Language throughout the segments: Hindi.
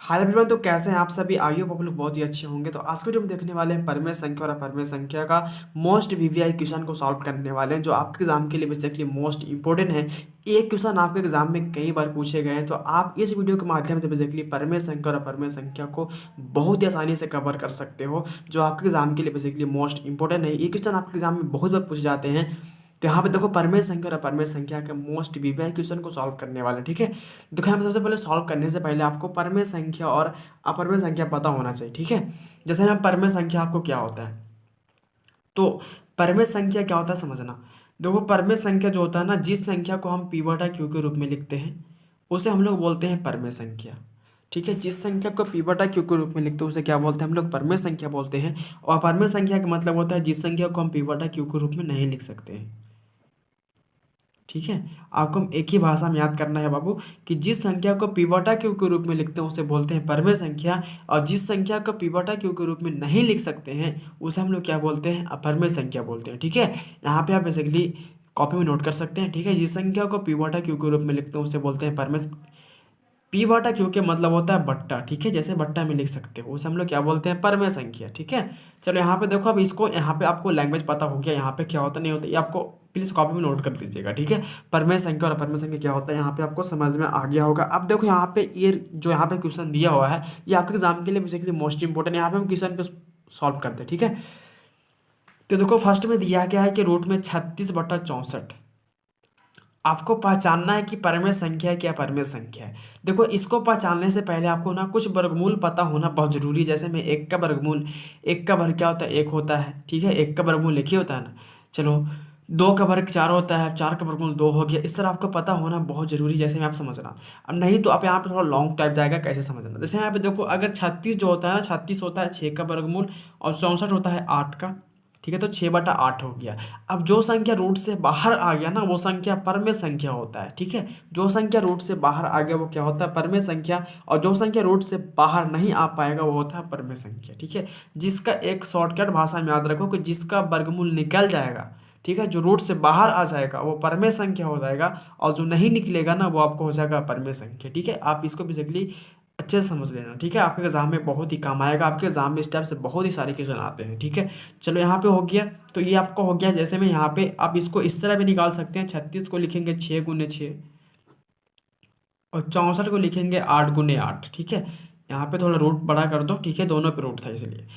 हाय एवरीवन, तो कैसे हैं आप सभी। आई होप आप लोग बहुत ही अच्छे होंगे। तो आज के वीडियो में देखने वाले हैं परिमेय संख्या और अपरिमेय संख्या का मोस्ट वीवीआई क्वेश्चन को सॉल्व करने वाले हैं, जो आपके एग्जाम के लिए बेसिकली मोस्ट इंपॉर्टेंट है। एक क्वेश्चन आपके एग्जाम में कई बार पूछे गए हैं, तो आप इस वीडियो के माध्यम से बेसिकली परिमेय संख्या और अपरिमेय संख्या को बहुत ही आसानी से कवर कर सकते हो, जो आपके एग्जाम के लिए बेसिकली मोस्ट इंपॉर्टेंट है। ये क्वेश्चन आपके एग्जाम में बहुत बार पूछे जाते हैं। तो यहाँ पे देखो, परिमेय संख्या और अपरिमेय संख्या के मोस्ट वीवीआई क्वेश्चन को सॉल्व करने वाले हैं, ठीक है। देखो, हम सबसे पहले सॉल्व करने से पहले आपको परिमेय संख्या और अपरिमेय संख्या पता होना चाहिए, ठीक है। जैसे हम परिमेय संख्या आपको क्या होता है, तो परिमेय संख्या क्या होता है समझना। देखो, परिमेय संख्या जो होता है ना, जिस संख्या को हम पी बटा क्यू के रूप में लिखते हैं उसे हम लोग बोलते हैं परिमेय संख्या, ठीक है। जिस संख्या को पी बटा क्यू के रूप में लिखते हैं उसे क्या बोलते हैं, हम लोग परिमेय संख्या बोलते हैं। और अपरिमेय संख्या का मतलब होता है जिस संख्या को हम पी बटा क्यू के रूप में नहीं लिख सकते हैं, ठीक है। आपको हम एक ही भाषा में याद करना है बाबू, कि जिस संख्या को पी बटा क्यू के रूप में लिखते हैं उसे बोलते हैं परिमेय संख्या, और जिस संख्या को पी बटा क्यू के रूप में नहीं लिख सकते हैं उसे हम लोग क्या बोलते हैं, अपरिमेय संख्या बोलते हैं, ठीक है। यहाँ पे आप बेसिकली कॉपी में नोट कर सकते हैं, ठीक है। जिस संख्या को पी बटा क्यू के रूप में लिखते हैं उसे बोलते हैं परिमेय। पी बटा क्यू के मतलब होता है बट्टा, ठीक है। जैसे बट्टा में लिख सकते हो उसे हम लोग क्या बोलते हैं, परिमेय संख्या, ठीक है। चलो यहाँ पे देखो, अब इसको यहाँ पे आपको लैंग्वेज पता हो गया, यहाँ पे क्या होता नहीं होता, ये आपको प्लीज कॉपी में नोट कर लीजिएगा, ठीक है। परिमेय संख्या और अपरिमेय संख्या क्या होता है यहाँ पे आपको समझ में आ गया होगा। अब देखो, यहाँ पे ये जो यहाँ पे क्वेश्चन दिया हुआ है, ये आपके एग्जाम के लिए बेसिकली मोस्ट इंपॉर्टेंट है। यहाँ पे हम क्वेश्चन पे सॉल्व करते हैं, ठीक है। तो देखो, फर्स्ट में दिया गया है कि रूट में 36/64 आपको पहचानना है कि परिमेय संख्या है क्या परिमेय संख्या है। देखो, इसको पहचानने से पहले आपको ना कुछ वर्गमूल पता होना बहुत जरूरी है। जैसे में एक का वर्गमूल, एक का वर्ग क्या होता है, एक होता है, ठीक है। एक का वर्गमूल एक ही होता है ना। चलो, दो का वर्ग चार होता है, चार का वर्गमूल दो हो गया। इस तरह आपको पता होना बहुत जरूरी, जैसे मैं आप समझना। अब नहीं तो आप यहाँ पे थोड़ा लॉन्ग टाइप जाएगा, कैसे समझना। जैसे यहाँ पे देखो, अगर 36 जो होता है ना, 36 होता है 6 का वर्गमूल, और 64 होता है 8 का, ठीक है। तो 6/8 हो गया। अब जो संख्या रूट से बाहर आ गया ना, वो संख्या परमेय संख्या होता है, ठीक है। जो संख्या रूट से बाहर आ गया वो क्या होता है, परमेय संख्या। और जो संख्या रूट से बाहर नहीं आ पाएगा वो होता है परमेय संख्या, ठीक है। जिसका एक शॉर्टकट भाषा में याद रखो कि जिसका वर्गमूल निकल जाएगा, ठीक है, जो रूट से बाहर आ जाएगा वो परमेय संख्या हो जाएगा, और जो नहीं निकलेगा ना वो आपको हो जाएगा परमेय संख्या, ठीक है। आप इसको बेसिकली अच्छे से समझ लेना, ठीक है। आपके एग्जाम में बहुत ही काम आएगा। आपके एग्जाम में इस टाइप से बहुत ही सारे क्वेश्चन आते हैं, ठीक है। चलो, यहाँ पे हो गया। तो ये आपको हो गया। जैसे में यहाँ पे आप इसको इस तरह भी निकाल सकते हैं, 36 को लिखेंगे 6 × 6, और 64 को लिखेंगे 8 × 8, ठीक है। यहाँ पे थोड़ा रूट बड़ा कर दो, ठीक है, दोनों पे रूट था इसलिए।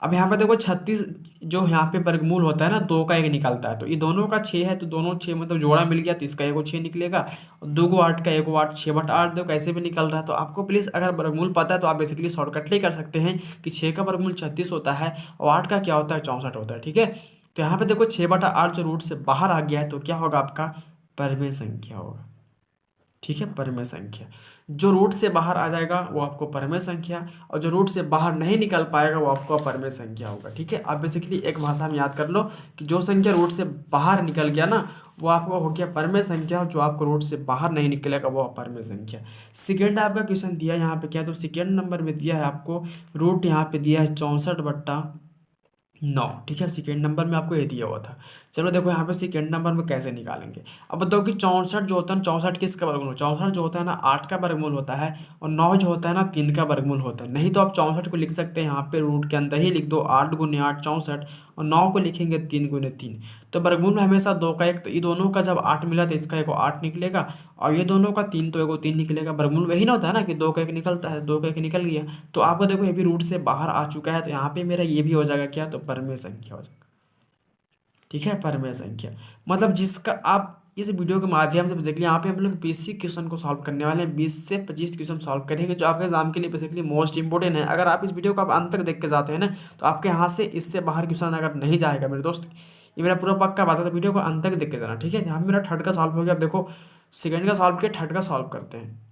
अब यहाँ पे देखो, 36 जो यहाँ पे वर्गमूल होता है ना, दो का एक निकलता है, तो ये दोनों का 6 है, तो दोनों 6 मतलब जोड़ा मिल गया, तो इसका एगो 6 निकलेगा, और दो को 8 का एगो 8, 6/8 देखो कैसे भी निकल रहा है। तो आपको प्लीज़ अगर वर्गमूल पता है तो आप बेसिकली शॉर्टकट ले कर सकते हैं कि 6 का वर्गमूल 36 होता है, और 8 का क्या होता है, 64 होता है, ठीक है। तो यहाँ पे देखो, 6/8 जो रूट से बाहर आ गया है, तो क्या होगा आपका, परिमेय संख्या होगा, ठीक है। परिमेय संख्या, जो रूट से बाहर आ जाएगा वो आपको परिमेय संख्या, और जो रूट से बाहर नहीं निकल पाएगा वो आपको अपरिमेय संख्या होगा, ठीक है। आप बेसिकली एक भाषा में याद कर लो कि जो संख्या रूट से बाहर निकल गया ना वो आपको हो गया परिमेय संख्या, और जो आपको रूट से बाहर नहीं निकलेगा वो अपरिमेय संख्या। सेकेंड आपका क्वेश्चन दिया यहाँ पे क्या, तो सेकेंड नंबर में दिया है आपको रूट यहाँ पे दिया है 64/9, ठीक है। सेकेंड नंबर में आपको ये दिया हुआ था। चलो देखो, यहाँ पे सेकेंड नंबर में कैसे निकालेंगे। अब बताओ कि 64 जो होता है ना, 64 किसका वर्गमूल, 64 जो होता है ना 8 का वर्गमूल होता है, और 9 जो होता है ना 3 का वर्गमूल होता है। नहीं तो आप 64 को लिख सकते हैं यहाँ पे रूट के अंदर ही लिख दो, 8 × 8 64, और 9 को लिखेंगे 3 × 3। तो वर्गमूल में हमेशा दो का एक, तो ये दोनों का जब 8 मिला तो इसका एगो 8 निकलेगा, और ये दोनों का 3 तो एगो 3 निकलेगा। वर्गमूल वही ना होता है ना कि दो का एक निकलता है, दो का एक निकल गया। तो आपको देखो ये भी रूट से बाहर आ चुका है, तो यहाँ पे मेरा ये भी हो जाएगा क्या, तो परिमेय संख्या हो जाएगा, ठीक है। परिमेय संख्या मतलब जिसका आप इस वीडियो के माध्यम से बेसिकली यहाँ पे हम लोग बेसिक क्वेश्चन को सॉल्व करने वाले हैं। 20 से 25 क्वेश्चन सॉल्व करेंगे जो आपके एग्जाम के लिए बेसिकली मोस्ट इंपॉर्टेंट है। अगर आप इस वीडियो को आप अंत तक देख के जाते हैं ना, तो आपके यहाँ से इससे बाहर क्वेश्चन अगर नहीं जाएगा मेरे दोस्त, ये मेरा पूरा पक्का बात है। तो वीडियो को अंत तक देख के जाना, ठीक है। यहाँ पे मेरा थर्ड का सॉल्व हो गया। अब देखो, सेकंड का सॉल्व किया, थर्ड का सॉल्व करते हैं।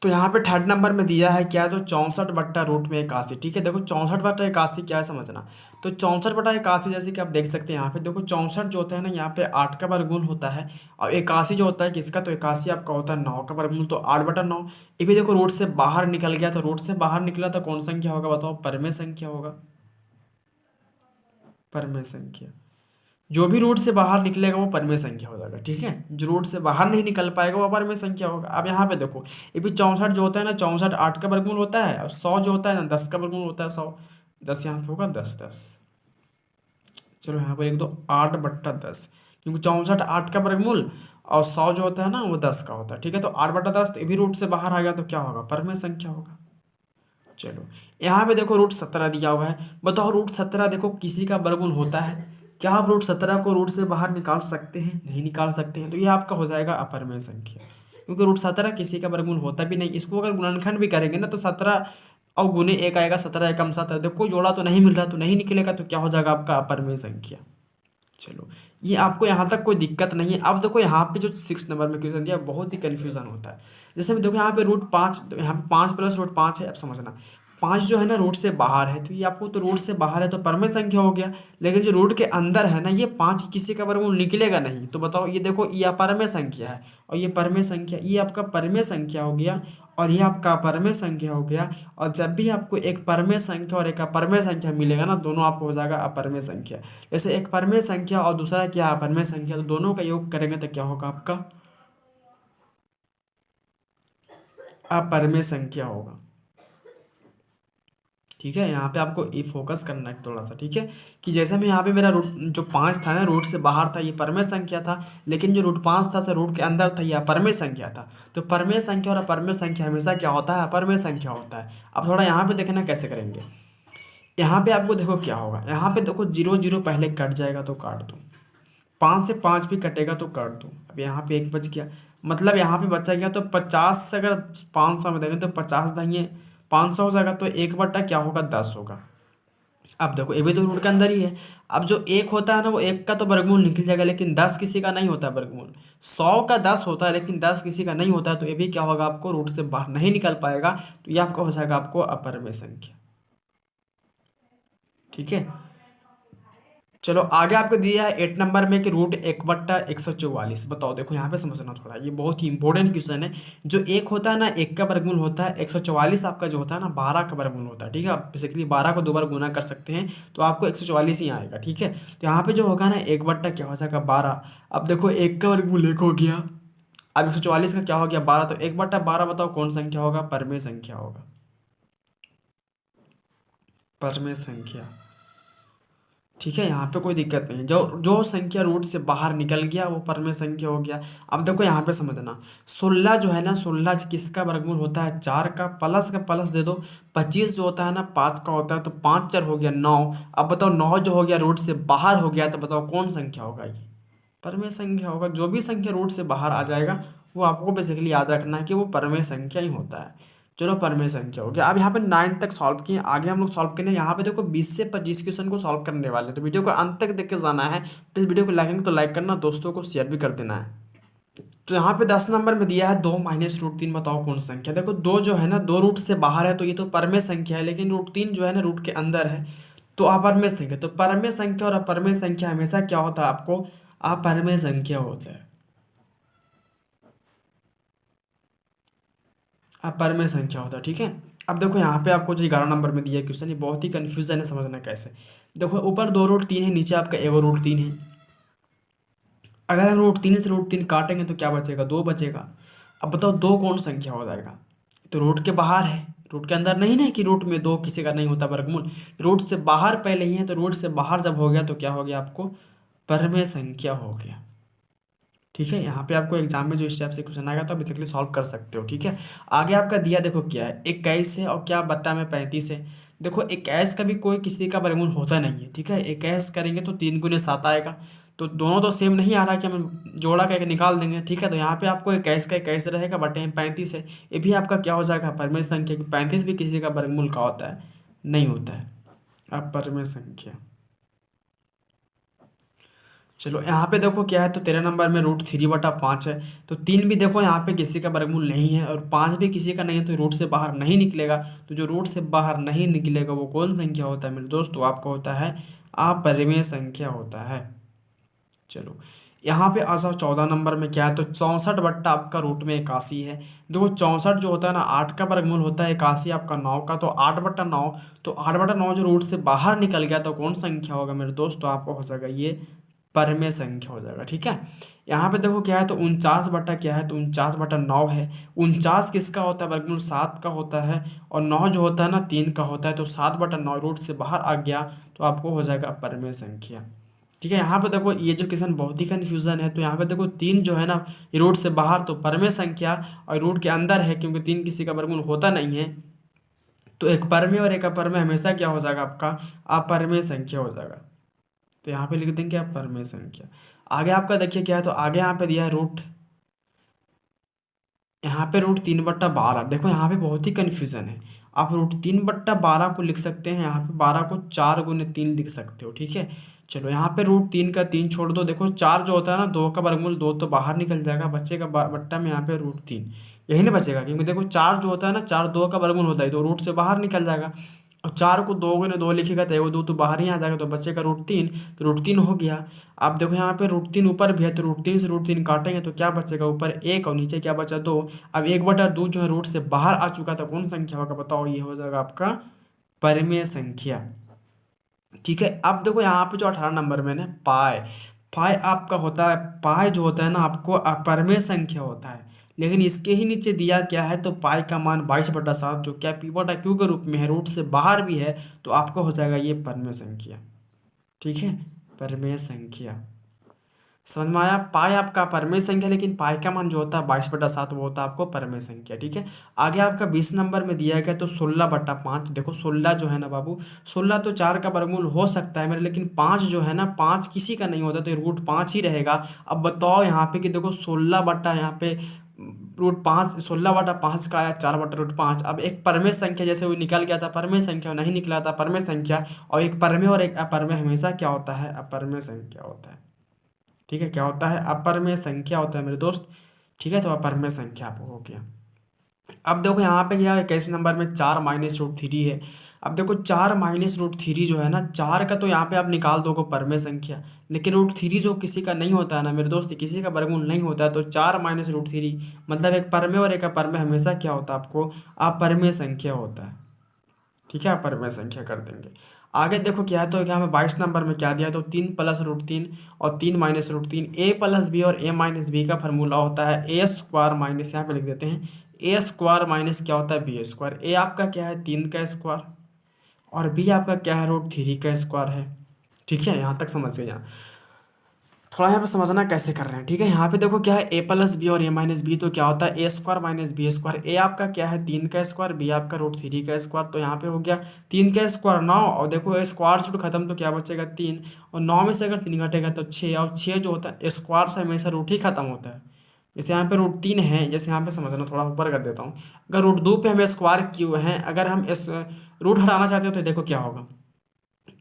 तो यहाँ पे थर्ड नंबर में दिया है क्या, तो 64/√81, ठीक है। देखो, 64/81 क्या है समझना। तो 64/81 जैसे कि आप देख सकते हैं यहाँ पे देखो, 64 जो होता है ना यहाँ पे 8 का वर्गमूल होता है, और 81 जो होता है किसका, तो 81 आपका होता है 9 का वर्गमूल, तो 8/9। ये भी देखो रूट से बाहर निकल गया, तो रूट से बाहर निकला तो कौन संख्या होगा बताओ, परिमेय संख्या होगा, परिमेय संख्या। जो भी रूट से बाहर निकलेगा वो परिमेय संख्या हो जाएगा। ठीक है, जो रूट से बाहर नहीं निकल पाएगा वो अपरिमेय संख्या होगा। अब यहाँ पे देखो, ये भी 64 जो होता है ना, 64 8 का वर्गमूल होता है, और 100 जो होता है ना 10 का वर्गमूल होता है। 100 10 यहाँ पे होगा 10 10। चलो यहाँ पर लिख दो 8/10, क्योंकि 64 8 का वर्गमूल और 100 जो होता है ना वो 10 का होता है। ठीक है, तो 8/10 तो ये भी रूट से बाहर आ गया तो क्या होगा, परिमेय संख्या होगा। चलो यहाँ पे देखो रूट 17 दिया हुआ है। बताओ रूट 17 देखो किसी का वर्गमूल होता है क्या? आप रूट 17 को रूट से बाहर निकाल सकते हैं? नहीं निकाल सकते हैं, तो ये आपका हो जाएगा अपरिमेय संख्या, क्योंकि रूट 17 किसी का वर्गमूल होता भी नहीं। इसको अगर गुणनखंड भी करेंगे ना तो 17 और गुने 1 आएगा, 17 एकम 17। देखो जोड़ा तो नहीं मिल रहा तो नहीं निकलेगा, तो क्या हो जाएगा आपका अपरिमेय संख्या। चलो ये आपको यहाँ तक कोई दिक्कत नहीं है। अब देखो यहाँ पे जो 6 नंबर में क्वेश्चन दिया बहुत ही कंफ्यूजन होता है। जैसे देखो यहाँ पे रूट 5, यहाँ पे 5 + रूट 5 है। अब समझना 5 जो है ना रूट से बाहर है, तो ये आपको तो रूट से बाहर है तो परिमेय संख्या हो गया। लेकिन जो रूट के अंदर है ना, ये 5 किसी का वर्गमूल निकलेगा नहीं। तो बताओ ये देखो ये अपरिमेय संख्या है और ये परिमेय संख्या, ये आपका परिमेय संख्या हो गया और ये आपका अपरिमेय संख्या हो गया। और जब भी आपको एक परिमेय संख्या और एक अपरिमेय संख्या मिलेगा ना, दोनों आपको हो जाएगा अपरिमेय संख्या। जैसे एक परिमेय संख्या और दूसरा क्या अपरिमेय संख्या, तो दोनों का योग करेंगे तो क्या होगा आपका अपरिमेय संख्या होगा। ठीक है, यहाँ पे आपको ये फोकस करना है थोड़ा सा। ठीक है, कि जैसे मैं यहाँ पे मेरा रूट जो 5 था ना रूट से बाहर था, ये परिमेय संख्या था। लेकिन जो रूट 5 था रूट के अंदर था, ये अपरिमेय संख्या था। तो परिमेय संख्या और अपरिमेय संख्या हमेशा क्या होता है, अपरिमेय संख्या होता है। अब थोड़ा यहाँ पे देखना कैसे करेंगे। यहाँ पे आपको देखो क्या होगा, यहाँ पे देखो 0 0 पहले कट जाएगा तो काट दो, 5 से 5 भी कटेगा तो काट दो। अब यहाँ पे 1 बच गया, मतलब यहाँ पे बचा गया तो 50 से अगर 500 में देंगे तो 50 देंगे 500 हो जाएगा, तो 1/, क्या होगा 10 होगा। अब देखो ये भी तो रूट के अंदर ही है। अब जो 1 होता है ना वो 1 का तो वर्गमूल निकल जाएगा, लेकिन 10 किसी का नहीं होता वर्गमूल। 100 का 10 होता है लेकिन 10 किसी का नहीं होता है, तो ये भी क्या होगा आपको रूट से बाहर नहीं निकल पाएगा। तो ये आपका हो जाएगा आपको अपरिमेय संख्या। ठीक है, चलो आगे आपको दिया है 8 नंबर में कि रूट 1/144। बताओ देखो यहाँ पे समझना थोड़ा, ये बहुत ही इंपॉर्टेंट क्वेश्चन है। जो 1 होता है ना 1 का वर्गमूल होता है, 144 आपका जो होता है ना 12 का वर्गमूल होता है। ठीक है, आप बेसिकली 12 को 2 बार गुना कर सकते हैं तो आपको 144 ही आएगा। ठीक है, तो यहाँ पे जो होगा ना 1/, क्या हो जाएगा 12। अब देखो 1 का वर्गमूल 1 हो गया, अब 144 का क्या हो गया 12, तो 1/12 बताओ कौन संख्या होगा, परिमेय संख्या होगा, परिमेय संख्या। ठीक है, यहाँ पे कोई दिक्कत नहीं है। जो जो संख्या रूट से बाहर निकल गया वो परिमेय संख्या हो गया। अब देखो यहाँ पे समझना 16 जो है ना, 16 किसका वर्गमूल होता है, 4 का। प्लस का प्लस दे दो। 25 जो होता है ना 5 का होता है, तो 5 4 हो गया 9। अब बताओ 9 जो हो गया रूट से बाहर हो गया, तो बताओ कौन संख्या होगा, ये परिमेय संख्या होगा। जो भी संख्या रूट से बाहर आ जाएगा वो आपको बेसिकली याद रखना है कि वो परिमेय संख्या ही होता है। चलो परिमेय संख्या हो गया। अब यहाँ पे 9 तक सॉल्व किए, आगे हम लोग सॉल्व करेंगे। यहाँ पे देखो 20 से 25 क्वेश्चन को सॉल्व करने वाले हैं, तो वीडियो को अंत तक देख के जाना है। प्लीज वीडियो को लाइक तो लाइक करना, दोस्तों को शेयर भी कर देना है। तो यहाँ पे 10 नंबर में दिया है 2 - √3। बताओ कौन संख्या। देखो 2 जो है ना 2 रूट से बाहर है तो ये तो परिमेय संख्या है, लेकिन √3 जो है ना रूट के अंदर है तो अपरिमेय संख्या। तो परिमेय संख्या और अपरिमेय संख्या हमेशा क्या होता है, आपको अपरिमेय संख्या होता है, अपरिमेय संख्या होता है। ठीक है, अब देखो यहाँ पे आपको जो 11 नंबर में दिया है क्वेश्चन, ये बहुत ही कंफ्यूजन है, समझना कैसे। देखो ऊपर 2√3 है, नीचे आपका एगो √3 है। अगर हम √3 से √3 काटेंगे तो क्या बचेगा, 2 बचेगा। अब बताओ 2 कौन संख्या हो जाएगा, तो रूट के बाहर है, रूट के अंदर नहीं ना, कि रूट में 2 किसी का नहीं होता वर्गमूल। रूट से बाहर पहले ही है, तो रूट से बाहर जब हो गया तो क्या हो गया आपको परिमेय संख्या हो गया। ठीक है, यहाँ पे आपको एग्जाम में जो इस टाइप से क्वेश्चन आएगा तो बेसिकली सॉल्व कर सकते हो। ठीक है, आगे आपका दिया देखो क्या है, 21 है और क्या बट्टा में 35 है। देखो 21 का भी कोई किसी का वर्गमूल होता नहीं है। ठीक है, 21 करेंगे तो 3 × 7 आएगा, तो दोनों तो सेम नहीं आ रहा कि हम जोड़ा का एक निकाल देंगे। ठीक है, तो यहाँ पे आपको 21 का 21 रहेगा, बटे में 35 है, ये भी आपका क्या हो जाएगा परिमेय संख्या, कि 35 भी किसी का वर्गमूल का होता है नहीं होता है, अपरिमेय संख्या। चलो यहाँ पे देखो क्या है, तो 13 नंबर में √3/5 है। तो 3 भी देखो यहाँ पे किसी का वर्गमूल नहीं है और 5 भी किसी का नहीं है, तो रूट से बाहर नहीं निकलेगा। तो जो रूट से बाहर नहीं निकलेगा वो कौन संख्या होता है मेरे दोस्त, तो आपका होता है अपरिमेय संख्या होता है। चलो यहाँ पे आ जाओ 14 नंबर में क्या है, तो 64 आपका रूट में 81 है। देखो 64 जो होता है ना 8 का वर्गमूल होता है, 81 आपका 9 का, तो 8/9। तो 8/9 जो रूट से बाहर निकल गया तो कौन संख्या होगा मेरे दोस्त, तो आपको हो जाएगा ये परमेय संख्या हो जाएगा। ठीक है, यहाँ पे देखो क्या है, तो 49 बटा क्या है, तो 49/9 है। 49 किसका होता है, वर्गमूल 7 का होता है, और 9 जो होता है ना 3 का होता है, तो 7/9 रूट से बाहर आ गया तो आपको हो जाएगा परमेय संख्या। ठीक है, यहाँ पे देखो ये जो क्वेश्चन बहुत ही कन्फ्यूजन है, तो यहाँ पे देखो 3 जो है ना रूट से बाहर तो परमेय संख्या, और रूट के अंदर है क्योंकि 3 किसी का वर्गमूल होता नहीं है, तो एक परमेय और एक अपरमेय हमेशा क्या हो जाएगा, आपका अपरमेय संख्या हो जाएगा। तो यहाँ पे लिख देंगे आप परमेय संख्या। आगे आपका देखिए क्या है, तो आगे यहाँ पे दिया है रूट, यहाँ पे रूट 3/12। देखो यहाँ पे बहुत ही कन्फ्यूजन है, आप रूट 3/12 को लिख सकते हैं, यहाँ पे 12 को 4 × 3 लिख सकते हो। ठीक है, चलो यहाँ पे रूट 3 का 3 छोड़ दो, देखो 4 जो होता है ना 2 का वर्गमूल 2 तो बाहर निकल जाएगा, बच्चेगा बट्टा में यहाँ पे रूट 3 यही नहीं बचेगा, क्योंकि देखो 4 जो होता है ना 4 2 का वर्गमूल होता है तो रूट से बाहर निकल जाएगा, और 4 को 2 × 2 लिखेगा तो 2 तो बाहर ही आ जाएगा, तो बचेगा रूट 3, तो रूट 3 हो गया। अब देखो यहाँ पे रूट 3 ऊपर भी है, तो रूट 3 से रूट 3 काटेंगे तो क्या बचेगा, ऊपर 1 और नीचे क्या बचा 2। अब 1/2 जो है रूट से बाहर आ चुका था, कौन संख्या होगा बताओ, ये हो जाएगा आपका परमेय संख्या। ठीक है, अब देखो यहाँ पे जो 18 नंबर में ना पाई, पाई आपका होता है, पाई जो होता है ना आपको अपरमेय संख्या होता है, लेकिन इसके ही नीचे दिया क्या है, तो पाई का मान 22/7 जो क्या P/Q के रूप में है, रूट से बाहर भी है, तो आपको हो जाएगा ये परमेय संख्या। ठीक है, परमेय संख्या समझ में आया, पाई आपका परमेय संख्या, लेकिन पाई का मान जो होता है 22/7 वो होता है आपको परमेय संख्या। ठीक है, आगे आपका 20 नंबर में दिया गया तो 16/5। देखो 16 जो है ना बाबू, 16 तो 4 का वर्गमूल हो सकता है मेरे, लेकिन 5 जो है ना 5 किसी का नहीं होता, तो रूट 5 ही रहेगा। अब बताओ यहाँ पे कि देखो 16 बट्टा यहाँ पे रूट 5, 16/5 का आया 4/√5। अब एक परमेय संख्या जैसे वो निकल गया था परमेय संख्या, नहीं निकला था परमेय संख्या, और एक परमेय और एक अपरमेय हमेशा क्या होता है, अपरमेय संख्या होता है। ठीक है, क्या होता है, अपरमेय संख्या होता है मेरे दोस्त। ठीक है, तो अपरमेय संख्या आपको हो गया। अब देखो यहाँ पे क्या है, 21 नंबर में 4 - √3 है। अब देखो 4 - √3 जो है ना, 4 का तो यहाँ पे आप निकाल दोगे परमेय संख्या, लेकिन √3 जो किसी का नहीं होता है ना मेरे दोस्त, किसी का वर्गमूल नहीं होता है, तो 4 - √3 मतलब एक परमेय और एक अपरमेय हमेशा क्या होता है आपको, अपरमेय संख्या होता है। ठीक है, अपरमेय संख्या कर देंगे। आगे देखो क्या है, तो क्या हमें 22 नंबर में क्या दिया है, तो 3 + √3 और 3 - √3, a + b और a - b का फार्मूला होता है a² माइनस, यहाँ पे लिख देते हैं a² माइनस क्या होता है b²। a आपका क्या है 3 का स्क्वायर, और b आपका क्या है √3 का स्क्वायर है। ठीक है, यहाँ तक समझ गए। यहाँ थोड़ा यहाँ पे समझना कैसे कर रहे हैं। ठीक है, यहाँ पे देखो क्या है a + b और a - b, तो क्या होता है a² - b²। a आपका क्या है 3 का स्क्वायर, b आपका √3 का स्क्वायर, तो यहाँ पे हो गया 3 का स्क्वायर 9, और देखो स्क्वायर से खत्म तो क्या बचेगा 3, और 9 में से अगर 3 घटेगा तो 6, और 6 जो होता है स्क्वायर से हमेशा रूट ही खत्म होता है। जैसे यहाँ पे √3 है, जैसे यहाँ पे समझना, थोड़ा ऊपर कर देता हूँ, अगर √2 पे हमें स्क्वायर क्यों है, अगर हम इस रूट हटाना चाहते हो तो देखो क्या होगा,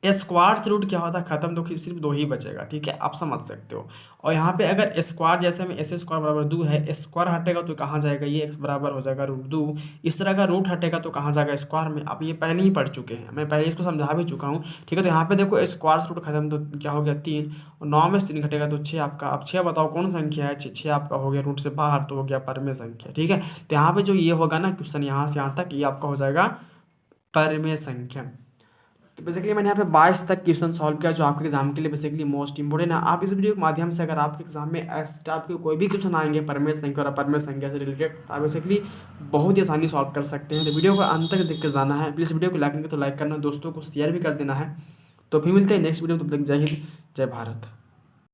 स्क्वायर से रूट क्या होता है खत्म, तो सिर्फ 2 ही बचेगा। ठीक है, आप समझ सकते हो। और यहाँ पे अगर स्क्वायर जैसे में s² = 2 है, स्क्वायर हटेगा तो कहाँ जाएगा, ये x बराबर हो जाएगा √2। इस तरह का रूट हटेगा तो कहाँ जाएगा, स्क्वायर में। आप ये पहले ही पढ़ चुके हैं, मैं पहले इसको समझा भी चुका हूँ। ठीक है, तो यहाँ पे देखो स्क्वायर से रूट खत्म तो क्या हो गया 3, और 9 में से 3 घटेगा तो 6 आपका। अब 6 बताओ कौन संख्या है, 6 आपका हो गया रूट से बाहर, तो हो गया परमेय संख्या। ठीक है, तो यहाँ पे जो ये होगा ना क्वेश्चन, यहाँ से यहाँ तक ये आपका हो जाएगा परमेय संख्या। तो बेसिकली मैंने यहाँ पे 22 तक क्वेश्चन सॉल्व किया, जो आपके एग्जाम के लिए बेसिकली मोस्ट इंपोर्टेंट है। आप इस वीडियो के माध्यम से अगर आपके एग्जाम में आपके कोई भी क्वेश्चन आएंगे परमेय संख्या और अपरमेय संख्या से रिलेटेड, तो आप बेसिकली बहुत ही आसानी सॉल्व कर सकते हैं। तो वीडियो को अंत तक देख के जाना है, प्लीज़ वीडियो को लाइक करके तो लाइक करना, दोस्तों को शेयर भी कर देना है। तो फिर मिलते हैं नेक्स्ट वीडियो, तब तक जय हिंद जय भारत।